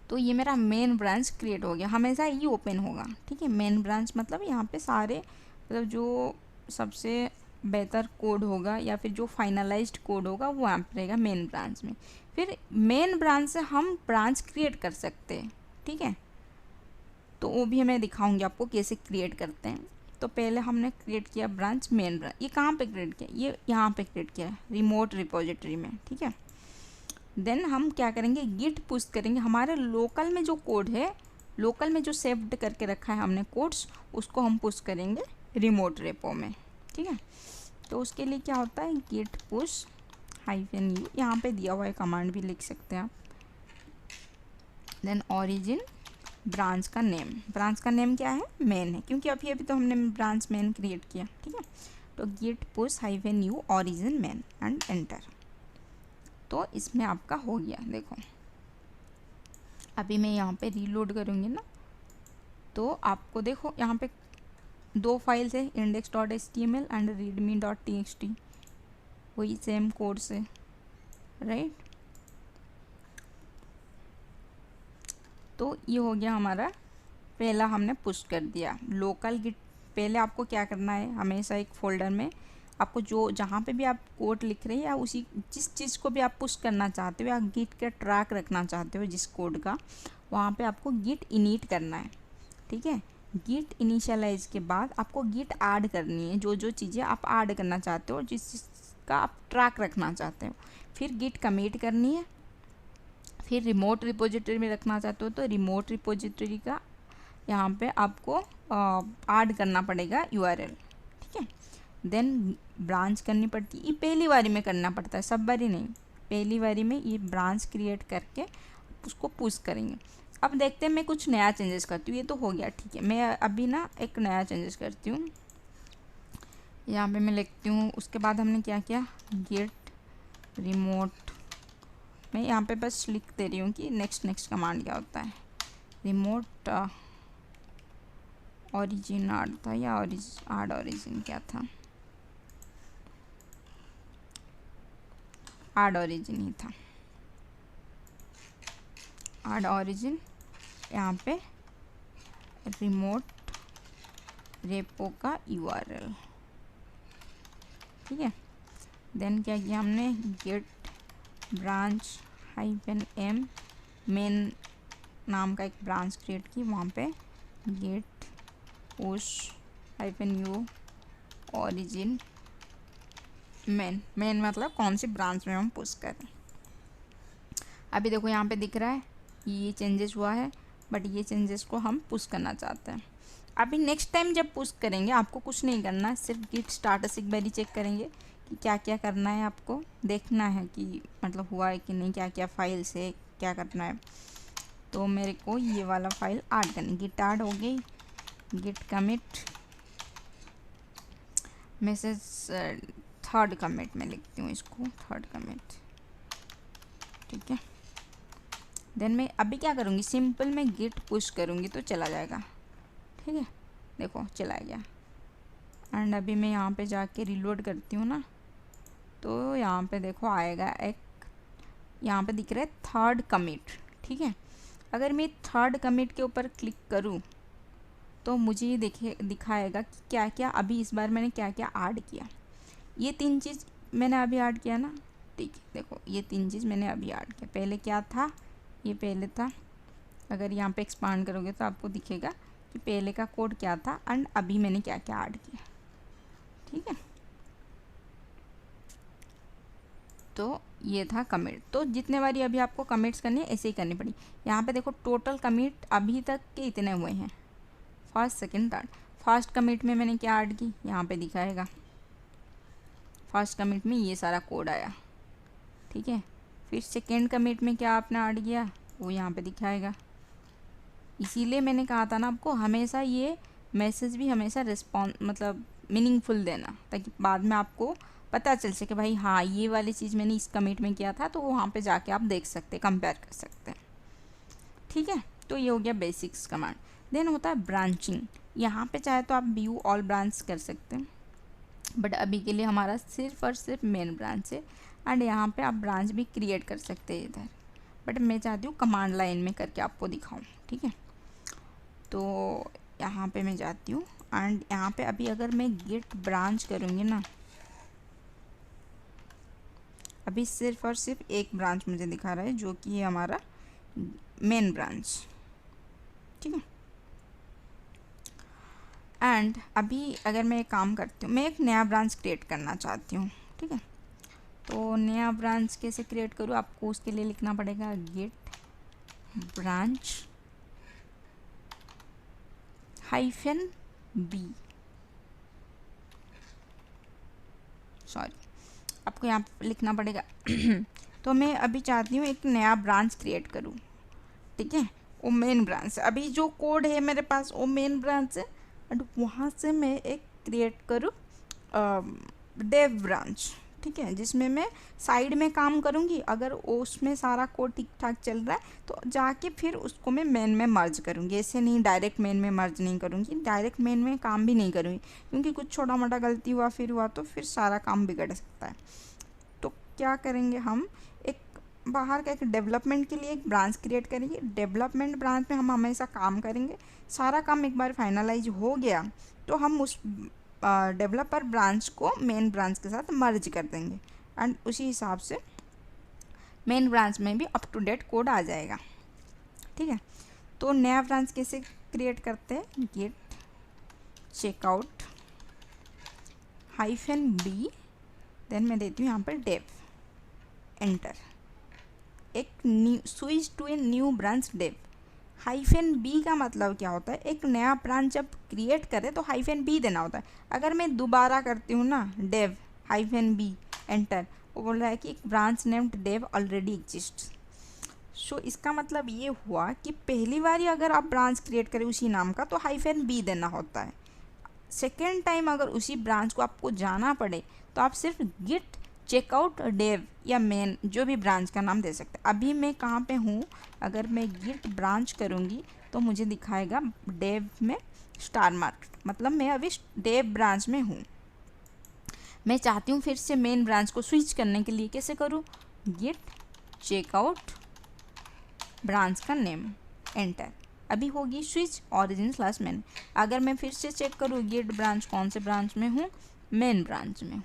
तो ये मेरा मेन ब्रांच क्रिएट हो गया, हमेशा ये ओपन होगा। ठीक है, मेन ब्रांच मतलब यहाँ पे सारे, मतलब जो सबसे बेहतर कोड होगा या फिर जो फाइनलाइज्ड कोड होगा वो यहाँ पे रहेगा मेन ब्रांच में। फिर मेन ब्रांच से हम ब्रांच क्रिएट कर सकते हैं। ठीक है, तो वो भी मैं दिखाऊंगी आपको कैसे क्रिएट करते हैं। तो पहले हमने क्रिएट किया ब्रांच, मेन ब्रांच, ये कहाँ पे क्रिएट किया, ये यहाँ पे क्रिएट किया रिमोट रिपोजिटरी में। ठीक है, देन हम क्या करेंगे, गिट पुश करेंगे, हमारे लोकल में जो कोड है, लोकल में जो सेव्ड करके रखा है हमने कोड्स, उसको हम पुश करेंगे रिमोट रेपो में। ठीक है, तो उसके लिए क्या होता है, गिट पुश -u, यहाँ पे दिया हुआ है, कमांड भी लिख सकते हैं आप। देन ओरिजिन, ब्रांच का नेम, ब्रांच का नेम क्या है, मेन है, क्योंकि अभी तो हमने ब्रांच मेन क्रिएट किया। ठीक है, तो git push -u origin main and enter. तो इसमें आपका हो गया। देखो अभी मैं यहाँ पे रीलोड करूँगी ना, तो आपको देखो यहाँ पे 2 फाइल्स है, index.html एंड readme.txt, वही सेम कोड से, राइट। तो ये हो गया हमारा, पहला हमने पुश कर दिया लोकल गिट। पहले आपको क्या करना है, हमेशा एक फ़ोल्डर में आपको जो जहाँ पे भी आप कोड लिख रहे हैं या उसी जिस चीज़ को भी आप पुश करना चाहते हो या गिट का ट्रैक रखना चाहते हो जिस कोड का, वहाँ पे आपको गिट इनिट करना है। ठीक है, गिट इनिशियलाइज के बाद आपको गिट ऐड करनी है, जो जो चीज़ें आप ऐड करना चाहते हो, जिस का आप ट्रैक रखना चाहते हो। फिर गिट कमिट करनी है। फिर रिमोट रिपोजिटरी में रखना चाहते हो तो रिमोट रिपोजिटरी का यहाँ पे आपको ऐड करना पड़ेगा URL। ठीक है, देन ब्रांच करनी पड़ती है। ये पहली बारी में करना पड़ता है, सब बारी नहीं, पहली बारी में ये ब्रांच क्रिएट करके उसको पुश करेंगे। अब देखते हैं, मैं कुछ नया चेंजेस करती हूँ। ये तो हो गया, ठीक है, मैं अभी ना एक नया चेंजेस करती हूँ। यहाँ पे मैं लिखती हूँ, उसके बाद हमने क्या किया, गेट रिमोट। मैं यहाँ पे बस लिख दे रही हूँ कि नेक्स्ट कमांड क्या होता है। रिमोट ओरिजिन ऐड था या ऐड ओरिजिन क्या था, ऐड ओरिजिन ही था, ऐड ओरिजिन। यहाँ पे रिमोट रेपो का URL। ठीक है, देन क्या किया हमने, गेट ब्रांच -m मेन नाम का एक ब्रांच क्रिएट की, वहाँ पे git push -u origin main मतलब कौन सी ब्रांच में हम पुश करें। अभी देखो यहाँ पे दिख रहा है ये चेंजेस हुआ है, बट ये चेंजेस को हम पुश करना चाहते हैं। अभी नेक्स्ट टाइम जब पुश करेंगे आपको कुछ नहीं करना, सिर्फ गिट स्टाटस एक बारी चेक करेंगे कि क्या क्या करना है, आपको देखना है कि मतलब हुआ है कि नहीं, क्या क्या फाइल से क्या करना है। तो मेरे को ये वाला फाइल ऐड करनी, गिट ऐड हो गई, git commit message third commit में लिखती हूँ इसको, थर्ड कमिट। ठीक है, देन मैं अभी क्या करूँगी, सिंपल मैं गिट पुश करूँगी तो चला जाएगा। ठीक है, देखो चला गया। एंड अभी मैं यहाँ पे जाके रिलोड करती हूँ ना, तो यहाँ पे देखो आएगा एक, यहाँ पे दिख रहा है थर्ड कमिट। ठीक है, अगर मैं थर्ड कमिट के ऊपर क्लिक करूँ तो मुझे ये दिखाएगा कि क्या क्या अभी इस बार मैंने क्या क्या ऐड किया। ये 3 चीज़ मैंने अभी ऐड किया ना। ठीक है, देखो ये 3 चीज़ मैंने अभी ऐड किया। पहले क्या था, ये पहले था, अगर यहाँ पे एक्सपांड करोगे तो आपको दिखेगा कि पहले का कोड क्या था एंड अभी मैंने क्या क्या ऐड किया। ठीक है, तो ये था कमिट। तो जितने बारी अभी आपको कमिट्स करनी है ऐसे ही करनी पड़ी। यहाँ पे देखो टोटल कमिट अभी तक के इतने हुए हैं, first second third. First commit में मैंने क्या ऐड की, यहाँ पे दिखाएगा फर्स्ट कमिट में ये सारा कोड आया। ठीक है, फिर सेकेंड कमिट में क्या आपने ऐड किया वो यहाँ पे दिखाएगा। इसीलिए मैंने कहा था ना आपको, हमेशा ये मैसेज भी हमेशा रिस्पॉन्स मतलब मीनिंगफुल देना, ताकि बाद में आपको पता चल सके भाई हाँ ये वाली चीज़ मैंने इस कमिट में किया था, तो वहाँ पे जाके आप देख सकते हैं, कंपेयर कर सकते हैं। ठीक है, तो ये हो गया बेसिक्स कमांड। देन होता है ब्रांचिंग। यहाँ पे चाहे तो आप व्यू ऑल ब्रांच कर सकते हैं, बट अभी के लिए हमारा सिर्फ और सिर्फ मेन ब्रांच है। एंड यहाँ पे आप ब्रांच भी क्रिएट कर सकते हैं इधर, बट मैं चाहती हूँ कमांड लाइन में करके आपको दिखाऊँ। ठीक है, तो यहाँ पे मैं जाती हूँ एंड यहाँ पे अभी अगर मैं गिट ब्रांच करूँगी ना, अभी सिर्फ और सिर्फ एक ब्रांच मुझे दिखा रहा है जो कि है हमारा मेन ब्रांच। ठीक है, एंड अभी अगर मैं एक काम करती हूँ, मैं एक नया ब्रांच क्रिएट करना चाहती हूँ। ठीक है, तो नया ब्रांच कैसे क्रिएट करूँ, आपको उसके लिए लिखना पड़ेगा गिट ब्रांच -b। सॉरी, आपको यहाँ लिखना पड़ेगा तो मैं अभी चाहती हूँ एक नया ब्रांच क्रिएट करूँ। ठीक है, वो मेन ब्रांच, अभी जो कोड है मेरे पास वो मेन ब्रांच है, एंड वहाँ से मैं एक क्रिएट करूँ डेव ब्रांच। ठीक है, जिसमें मैं साइड में काम करूँगी, अगर उसमें सारा कोड ठीक ठाक चल रहा है तो जाके फिर उसको मैं मेन में मर्ज करूँगी। ऐसे नहीं डायरेक्ट मेन में मर्ज नहीं करूँगी, डायरेक्ट मेन में काम भी नहीं करूँगी, क्योंकि कुछ छोटा मोटा गलती हुआ तो फिर सारा काम बिगड़ सकता है। तो क्या करेंगे हम, एक बाहर का एक डेवलपमेंट के लिए एक ब्रांच क्रिएट करेंगे। डेवलपमेंट ब्रांच में हम हमेशा काम करेंगे, सारा काम एक बार फाइनलाइज हो गया तो हम उस डेवलपर ब्रांच को मेन ब्रांच के साथ मर्ज कर देंगे एंड उसी हिसाब से मेन ब्रांच में भी अप टू डेट कोड आ जाएगा। ठीक है, तो नया ब्रांच कैसे क्रिएट करते हैं, गेट चेकआउट -b, देन मैं देती हूँ यहाँ पर डेव, एंटर, एक new switch to a new branch dev. -b का मतलब क्या होता है, एक नया ब्रांच जब क्रिएट करें तो -b देना होता है। अगर मैं दोबारा करती हूँ ना डेव -b एंटर, वो बोल रहा है कि एक branch named dev already exist. So इसका मतलब ये हुआ कि पहली बार ही अगर आप ब्रांच क्रिएट करें उसी नाम का तो -b देना होता है। सेकेंड टाइम अगर उसी ब्रांच को आपको जाना पड़े तो आप सिर्फ गिट चेकआउट डेव या मेन जो भी ब्रांच का नाम दे सकते हैं। अभी मैं कहाँ पे हूँ, अगर मैं गिट ब्रांच करूँगी तो मुझे दिखाएगा डेव में स्टार मार्क, मतलब मैं अभी डेव ब्रांच में हूँ। मैं चाहती हूँ फिर से मेन ब्रांच को स्विच करने के लिए, कैसे करूँ, गिट चेकआउट ब्रांच का नेम, एंटर, अभी होगी स्विच origin/मेन। अगर मैं फिर से चेक करूँ गिट ब्रांच कौन से ब्रांच में हूँ, मेन ब्रांच में,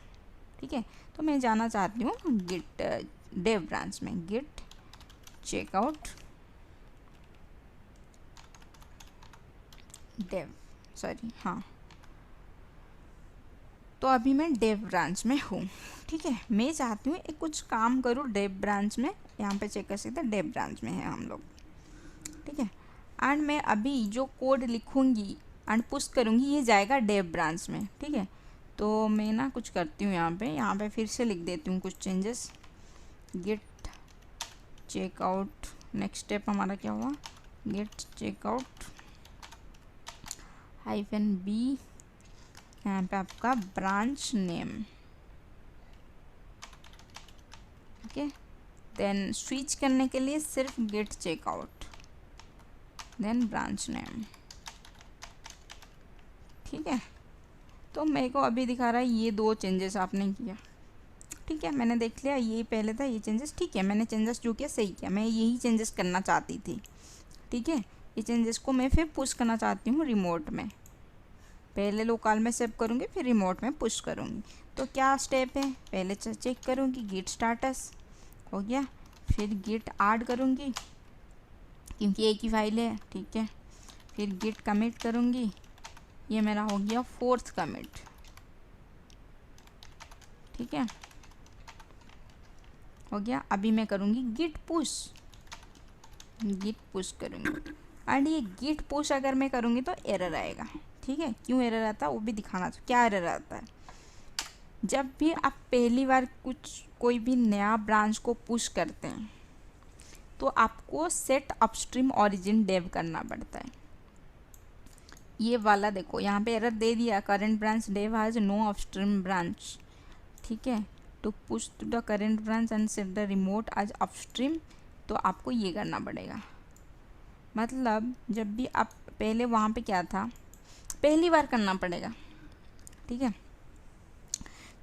ठीक है, तो मैं जाना चाहती हूँ गिट डेव ब्रांच में, गिट चेकआउट डेव, सॉरी हाँ, तो अभी मैं डेव ब्रांच में हूँ। ठीक है, मैं चाहती हूँ एक कुछ काम करूँ डेव ब्रांच में, यहाँ पे चेक कर सकते हैं डेव ब्रांच में है हम लोग। ठीक है, एंड मैं अभी जो कोड लिखूँगी एंड पुश करूँगी ये जाएगा डेव ब्रांच में। ठीक है, तो मैं ना कुछ करती हूँ यहाँ पे फिर से लिख देती हूँ कुछ changes, git checkout, next step हमारा क्या हुआ, गिट चेकआउट -b, यहाँ पे आपका ब्रांच नेम, ठीक है, देन स्विच करने के लिए सिर्फ git checkout then branch name. ठीक है, तो मेरे को अभी दिखा रहा है ये 2 चेंजेस आपने किया। ठीक है, मैंने देख लिया ये पहले था ये चेंजेस, ठीक है, मैंने चेंजेस जो किया सही किया, मैं यही चेंजेस करना चाहती थी। ठीक है, ये चेंजेस को मैं फिर पुश करना चाहती हूँ रिमोट में, पहले लोकल में सेव करूँगी फिर रिमोट में पुश करूँगी। तो क्या स्टेप है, पहले चेक करूँगी गिट स्टाटस हो गया, फिर गिट ऐड करूँगी क्योंकि एक ही फाइल है। ठीक है, फिर गिट कमिट करूँगी, ये मेरा हो गया 4th कमिट। ठीक है, हो गया, अभी मैं करूँगी गिट पुश करूँगी एंड ये गिट पुश अगर मैं करूँगी तो एरर आएगा। ठीक है, क्यों एरर आता है वो भी दिखाना चाहिए, क्या एरर आता है, जब भी आप पहली बार कोई भी नया ब्रांच को पुश करते हैं तो आपको सेट अपस्ट्रीम ओरिजिन डेव करना पड़ता है। ये वाला देखो यहाँ पे एरर दे दिया, current branch dev has no upstream branch. ठीक है, to push to the current branch and set the remote as upstream, तो आपको ये करना पड़ेगा। मतलब जब भी आप पहले वहाँ पे क्या था, पहली बार करना पड़ेगा। ठीक है,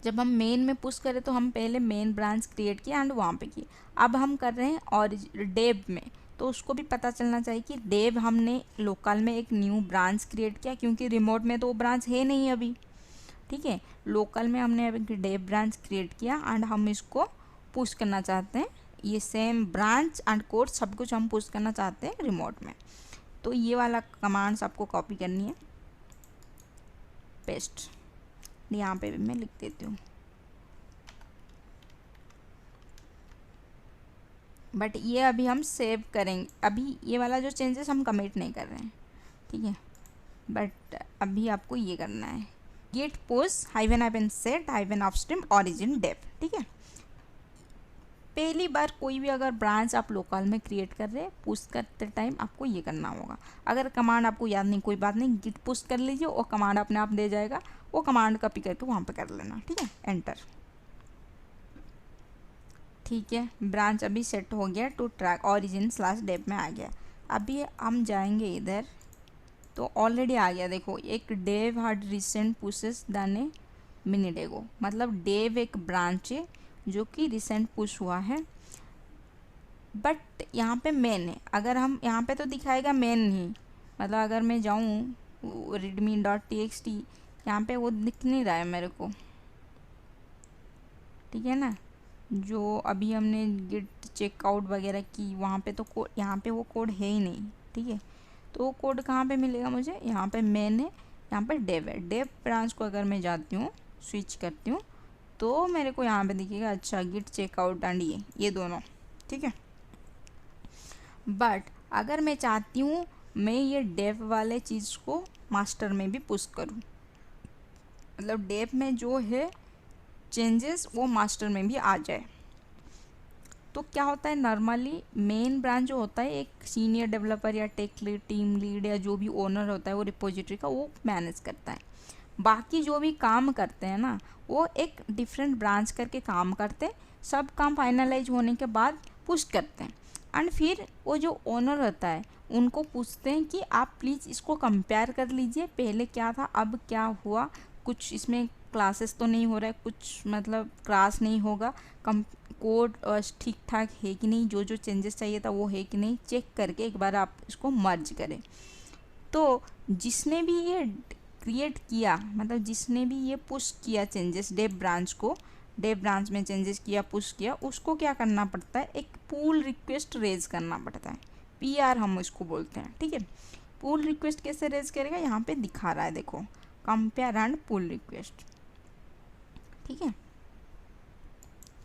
जब हम मेन में पुश करें तो हम पहले मेन ब्रांच क्रिएट किया एंड वहाँ पे की, अब हम कर रहे हैं और डेव में, तो उसको भी पता चलना चाहिए कि डेव हमने लोकल में एक न्यू ब्रांच क्रिएट किया, क्योंकि रिमोट में तो वो ब्रांच है नहीं अभी। ठीक है, लोकल में हमने अभी डेव ब्रांच क्रिएट किया एंड हम इसको पुश करना चाहते हैं, ये सेम ब्रांच एंड कोड सब कुछ हम पुश करना चाहते हैं रिमोट में। तो ये वाला कमांड्स आपको कॉपी करनी है, पेस्ट, यहाँ पे भी मैं लिख देती हूँ, बट ये अभी हम सेव करेंगे, अभी ये वाला जो चेंजेस हम कमिट नहीं कर रहे हैं। ठीक है, बट अभी आपको ये करना है, git push -set -upstream origin dev। ठीक है, पहली बार कोई भी अगर ब्रांच आप लोकल में क्रिएट कर रहे हैं पुश करते टाइम आपको ये करना होगा। अगर कमांड आपको याद नहीं कोई बात नहीं, गिट पुश कर लीजिए और कमांड अपने आप दे जाएगा, वो कमांड कॉपी करके वहाँ पे कर लेना। ठीक है, एंटर। ठीक है, ब्रांच अभी सेट हो गया टू ट्रैक origin/dev में आ गया। अभी हम जाएंगे इधर तो ऑलरेडी आ गया, देखो एक डेव हैड रिसेंट पुशेस दाने मिनट एगो, मतलब डेव एक ब्रांच है जो कि रिसेंट पुश हुआ है, बट यहाँ पे मेन है। अगर हम यहाँ पे तो दिखाएगा मेन ही, मतलब अगर मैं जाऊँ readme.txt यहाँ पे वो दिख नहीं रहा है मेरे को, ठीक है ना। जो अभी हमने गिट चेकआउट वगैरह की वहाँ पे तो कोड, यहाँ पे वो कोड है ही नहीं, ठीक है। तो वो कोड कहाँ पे मिलेगा मुझे, यहाँ पे मैंने, यहाँ पे डेव है, डेव ब्रांच को अगर मैं जाती हूँ, स्विच करती हूँ, तो मेरे को यहाँ पे दिखेगा अच्छा गिट चेकआउट एंड ये दोनों, ठीक है। बट अगर मैं चाहती हूँ मैं ये डेव वाले चीज़ को मास्टर में भी पुश करूँ, मतलब डेव में जो है चेंजेस वो मास्टर में भी आ जाए, तो क्या होता है नॉर्मली मेन ब्रांच जो होता है एक सीनियर डेवलपर या टेक लीड, टीम लीड या जो भी ओनर होता है वो रिपोजिटरी का, वो मैनेज करता है। बाकी जो भी काम करते हैं ना वो एक डिफरेंट ब्रांच करके काम करते हैं, सब काम फाइनलाइज होने के बाद पुश करते हैं। एंड फिर वो जो ओनर रहता है उनको पूछते हैं कि आप प्लीज़ इसको कंपेयर कर लीजिए, पहले क्या था अब क्या हुआ, कुछ इसमें क्लासेस तो नहीं हो रहा है, कुछ मतलब क्लास नहीं होगा, कम कोड ठीक ठाक है कि नहीं, जो जो चेंजेस चाहिए था वो है कि नहीं, चेक करके एक बार आप इसको मर्ज करें। तो जिसने भी ये क्रिएट किया, मतलब जिसने भी ये पुश किया चेंजेस डेव ब्रांच को, डेव ब्रांच में चेंजेस किया पुश किया, उसको क्या करना पड़ता है, एक पुल रिक्वेस्ट रेज करना पड़ता है, PR हम इसको बोलते हैं, ठीक है। पुल रिक्वेस्ट कैसे रेज करेगा, यहाँ पे दिखा रहा है देखो, कंपेयर एंड पुल रिक्वेस्ट, ठीक है।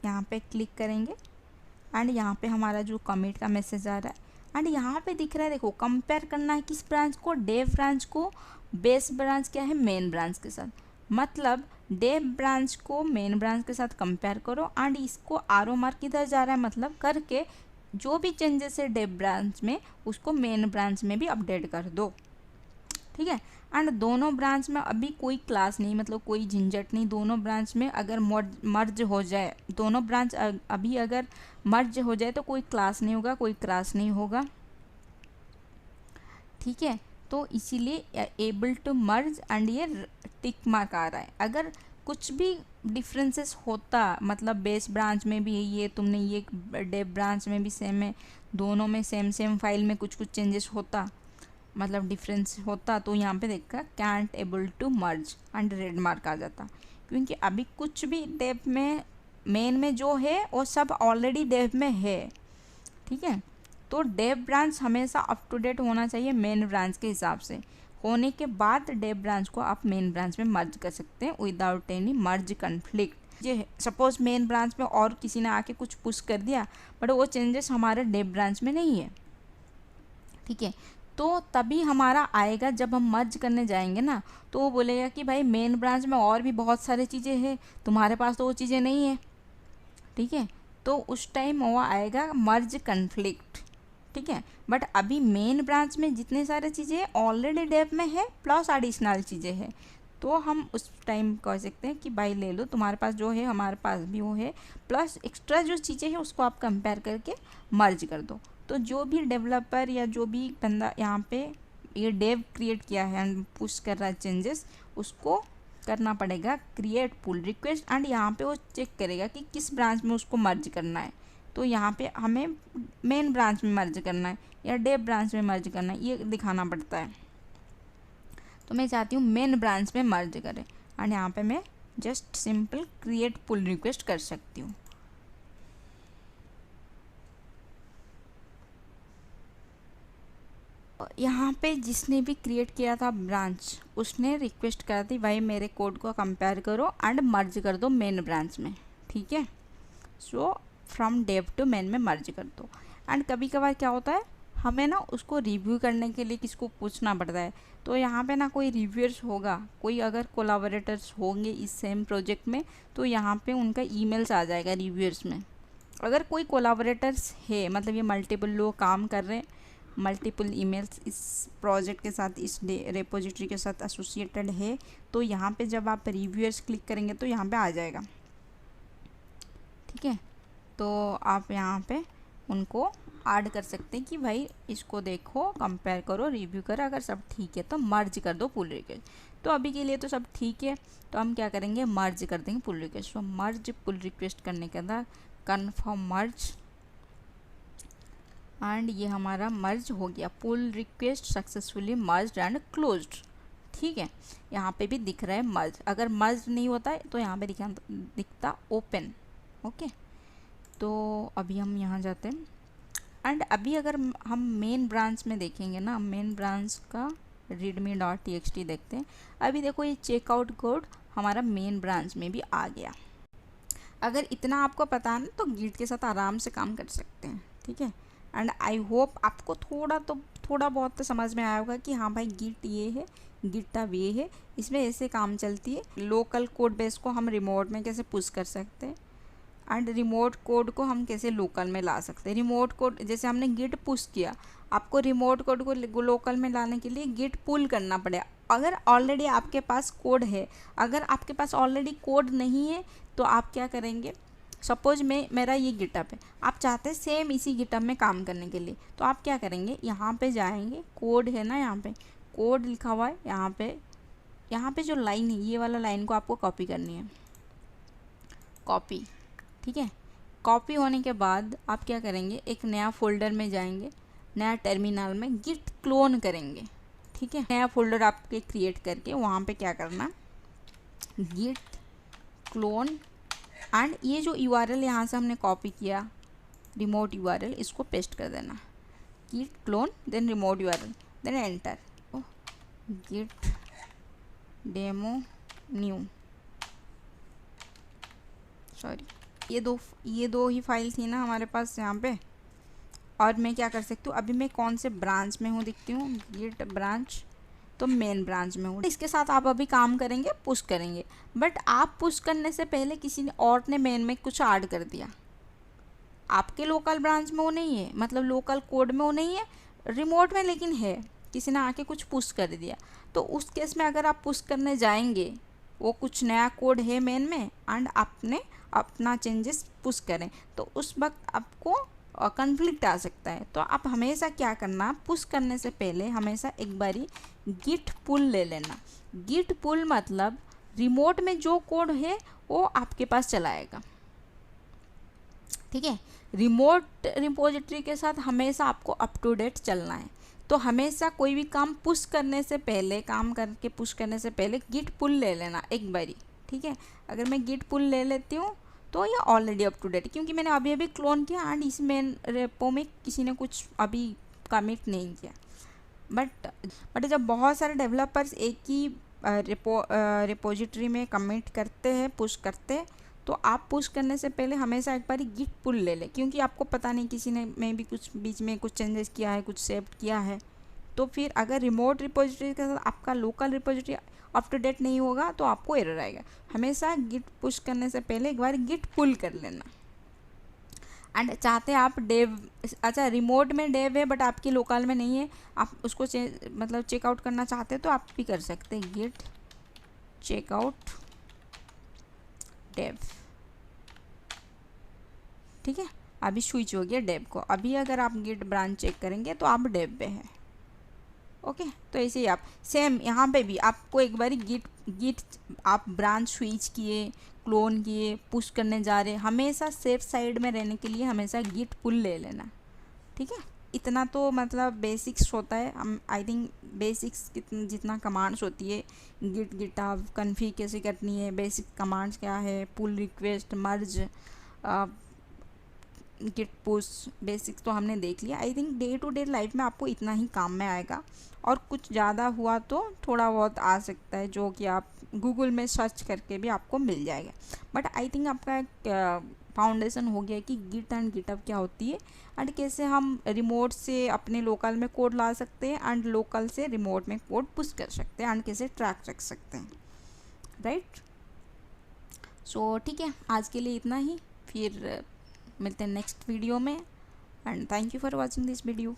यहाँ पे क्लिक करेंगे एंड यहाँ पे हमारा जो कमिट का मैसेज आ रहा है, एंड यहाँ पे दिख रहा है देखो कंपेयर करना है किस ब्रांच को, डेव ब्रांच को, बेस ब्रांच क्या है मेन ब्रांच के साथ, मतलब डेव ब्रांच को मेन ब्रांच के साथ कंपेयर करो एंड इसको आरो मार्क किधर जा रहा है, मतलब करके जो भी चेंजेस है डेव ब्रांच में उसको मेन ब्रांच में भी अपडेट कर दो, ठीक है। एंड दोनों ब्रांच में अभी कोई क्लास नहीं, मतलब कोई झंझट नहीं, दोनों ब्रांच में अगर मर्ज हो जाए, दोनों ब्रांच अभी अगर मर्ज हो जाए तो कोई क्लास नहीं होगा, कोई क्लास नहीं होगा, ठीक है। तो इसीलिए एबल टू मर्ज एंड ये टिक मार्क आ रहा है। अगर कुछ भी डिफरेंसेस होता, मतलब बेस ब्रांच में भी ये तुमने ये डेव ब्रांच में भी सेम है, दोनों में सेम फाइल में कुछ कुछ चेंजेस होता, मतलब डिफरेंस होता, तो यहाँ पे देखा can't able to merge and red mark आ जाता, क्योंकि अभी कुछ भी डेव में मेन में जो है वो सब ऑलरेडी डेव में है, ठीक है। तो डेव ब्रांच हमेशा अप टू डेट होना चाहिए मेन ब्रांच के हिसाब से, होने के बाद डेव ब्रांच को आप मेन ब्रांच में मर्ज कर सकते हैं विदाउट एनी मर्ज कन्फ्लिक्ट। ये सपोज मेन ब्रांच में और किसी ने आके कुछ पुश कर दिया बट वो चेंजेस हमारे डेव ब्रांच में नहीं है, ठीक है, तो तभी हमारा आएगा जब हम मर्ज करने जाएंगे ना, तो वो बोलेगा कि भाई मेन ब्रांच में और भी बहुत सारी चीज़ें हैं, तुम्हारे पास तो वो चीज़ें नहीं है, ठीक है। तो उस टाइम वो आएगा मर्ज कन्फ्लिक्ट, ठीक है। बट अभी मेन ब्रांच में जितने सारे चीज़ें ऑलरेडी डेव में है प्लस एडिशनल चीज़ें हैं, तो हम उस टाइम कह सकते हैं कि भाई ले लो, तुम्हारे पास जो है हमारे पास भी वो है, प्लस एक्स्ट्रा जो चीज़ें हैं उसको आप कंपेयर करके मर्ज कर दो। तो जो भी डेवलपर या जो भी बंदा यहाँ पे ये डेव क्रिएट किया है एंड पुश कर रहा है चेंजेस, उसको करना पड़ेगा क्रिएट पुल रिक्वेस्ट एंड यहाँ पे वो चेक करेगा कि किस ब्रांच में उसको मर्ज करना है। तो यहाँ पे हमें मेन ब्रांच में मर्ज करना है या डेव ब्रांच में मर्ज करना है ये दिखाना पड़ता है। तो मैं चाहती हूँ मेन ब्रांच में मर्ज करें एंड यहाँ पे मैं just simple create pull request कर सकती हूँ। यहाँ पे जिसने भी क्रिएट किया था ब्रांच उसने रिक्वेस्ट करा थी भाई मेरे कोड को कंपेयर करो एंड मर्ज कर दो मेन ब्रांच में, ठीक है। So from dev to main में मर्ज कर दो। एंड कभी कभार क्या होता है हमें ना उसको रिव्यू करने के लिए किसको पूछना पड़ता है, तो यहाँ पे ना कोई रिव्यूअर्स होगा, कोई अगर कोलाबोरेटर्स होंगे इस सेम प्रोजेक्ट में तो यहाँ पे उनका ईमेल्स आ जाएगा रिव्यूअर्स में। अगर कोई कोलाबोरेटर्स है, मतलब ये मल्टीपल लोग काम कर रहे हैं, मल्टीपल ईमेल्स इस प्रोजेक्ट के साथ इस रेपोजिटरी के साथ एसोसिएटेड है, तो यहाँ पे जब आप रिव्यूअर्स क्लिक करेंगे तो यहाँ पे आ जाएगा, ठीक है। तो आप यहाँ पे उनको ऐड कर सकते हैं कि भाई इसको देखो, कंपेयर करो, रिव्यू करो, अगर सब ठीक है तो मर्ज कर दो पुल रिक्वेस्ट। तो अभी के लिए तो सब ठीक है, तो हम क्या करेंगे मर्ज कर देंगे पुल रिक्वेस्ट। तो मर्ज पुल रिक्वेस्ट करने के बाद कन्फर्म मर्ज एंड ये हमारा मर्ज हो गया, pull request successfully merged and closed, ठीक है, यहाँ पे भी दिख रहा है मर्ज। अगर मर्ज नहीं होता है तो यहाँ पे दिखता ओपन। ओके, तो अभी हम यहाँ जाते हैं एंड अभी अगर हम मेन ब्रांच में देखेंगे ना, मेन ब्रांच का readme.txt देखते हैं। अभी देखो ये चेकआउट कोड हमारा मेन ब्रांच में भी आ गया। अगर इतना आपको पता है ना तो गिट के साथ आराम से काम कर सकते हैं, ठीक है। एंड आई होप आपको थोड़ा बहुत तो समझ में आया होगा कि हाँ भाई गिट ये है, गिटहब ये है, इसमें ऐसे काम चलती है। लोकल कोड बेस को हम रिमोट में कैसे पुश कर सकते हैं एंड रिमोट कोड को हम कैसे लोकल में ला सकते हैं। रिमोट कोड जैसे हमने गिट पुश किया, आपको रिमोट कोड को लोकल में लाने के लिए गिट पुल करना पड़ेगा। अगर ऑलरेडी आपके पास कोड है, अगर आपके पास ऑलरेडी कोड नहीं है तो आप क्या करेंगे, सपोज मेरा ये गिटहब है, आप चाहते हैं सेम इसी गिटहब में काम करने के लिए, तो आप क्या करेंगे, यहाँ पे जाएंगे, कोड है ना, यहाँ पे कोड लिखा हुआ है, यहाँ पे जो लाइन है ये वाला लाइन को आपको कॉपी करनी है, कॉपी, ठीक है। कॉपी होने के बाद आप क्या करेंगे, एक नया फोल्डर में जाएंगे, नया टर्मिनल में गिट क्लोन करेंगे, ठीक है। नया फोल्डर आपके क्रिएट करके वहाँ पे क्या करना, गिट क्लोन एंड ये जो URL यहाँ से हमने कॉपी किया, रिमोट URL, इसको पेस्ट कर देना, git clone then remote URL then enter, git demo new, sorry ये दो ही फाइल थी ना हमारे पास यहाँ पे। और मैं क्या कर सकती हूँ, अभी मैं कौन से ब्रांच में हूँ दिखती हूँ, गिट ब्रांच, तो मेन ब्रांच में हूँ। इसके साथ आप अभी काम करेंगे, पुश करेंगे, बट आप पुश करने से पहले किसी ने और ने मेन में कुछ ऐड कर दिया, आपके लोकल ब्रांच में वो नहीं है, मतलब लोकल कोड में वो नहीं है, रिमोट में लेकिन है, किसी ने आके कुछ पुश कर दिया, तो उस केस में अगर आप पुश करने जाएंगे, वो कुछ नया कोड है मेन में एंड आपने अपना चेंजेस पुश करें, तो उस वक्त आपको कन्फ्लिक्ट आ सकता है। तो आप हमेशा क्या करना, पुश करने से पहले हमेशा एक बारी गिट पुल ले लेना। गिट पुल मतलब रिमोट में जो कोड है वो आपके पास चलाएगा, ठीक है। रिमोट रिपोजिटरी के साथ हमेशा आपको अप टू डेट चलना है, तो हमेशा कोई भी काम पुश करने से पहले, काम करके पुश करने से पहले गिट पुल ले लेना एक बारी, ठीक है। अगर मैं गिट पुल ले लेती हूँ तो ये ऑलरेडी अप टू डेट, क्योंकि मैंने अभी क्लोन किया एंड इस मेन रेपो में किसी ने कुछ अभी कमिट नहीं किया। बट जब बहुत सारे डेवलपर्स एक ही रिपोजिटरी में कमिट करते हैं, पुश करते हैं, तो आप पुश करने से पहले हमेशा एक बार गिट पुल ले लें, क्योंकि आपको पता नहीं किसी ने में भी कुछ बीच में कुछ चेंजेस किया है, कुछ सेव किया है, तो फिर अगर रिमोट रिपोजिटरी के साथ आपका local repository up to date नहीं होगा तो आपको एरर आएगा। हमेशा गिट पुश करने से पहले एक बार गिट पुल कर लेना। एंड चाहते हैं आप डेव, अच्छा रिमोट में डेव है बट आपकी लोकल में नहीं है, आप उसको मतलब चेकआउट करना चाहते हैं तो आप भी कर सकते हैं, गिट चेकआउट डेव, ठीक है। अभी स्विच हो गया डेव को। अभी अगर आप गिट ब्रांच चेक करेंगे तो आप डेव पे हैं, ओके। तो ऐसे ही आप सेम यहाँ पे भी आपको एक बार गिट आप ब्रांच स्विच किए, क्लोन किए, पुश करने जा रहे, हमेशा सेफ साइड में रहने के लिए हमेशा गिट पुल ले लेना, ठीक है। इतना तो मतलब बेसिक्स होता है, हम आई थिंक बेसिक्स जितना कमांड्स होती है, गिटहब कन्फिग कैसे करनी है, बेसिक कमांड्स क्या है, pull request, merge, git push, basics तो हमने देख लिया। I think day to day life में आपको इतना ही काम में आएगा, और कुछ ज़्यादा हुआ तो थोड़ा बहुत आ सकता है जो कि आप गूगल में सर्च करके भी आपको मिल जाएगा। बट आई थिंक आपका एक फाउंडेशन हो गया कि गिट एंड गिटहब क्या होती है एंड कैसे हम रिमोट से अपने लोकल में कोड ला सकते हैं एंड लोकल से रिमोट में कोड पुश कर सकते हैं एंड कैसे ट्रैक रख सकते हैं, राइट। सो ठीक है, आज के लिए इतना ही, फिर मिलते हैं नेक्स्ट वीडियो में and thank you for watching this video.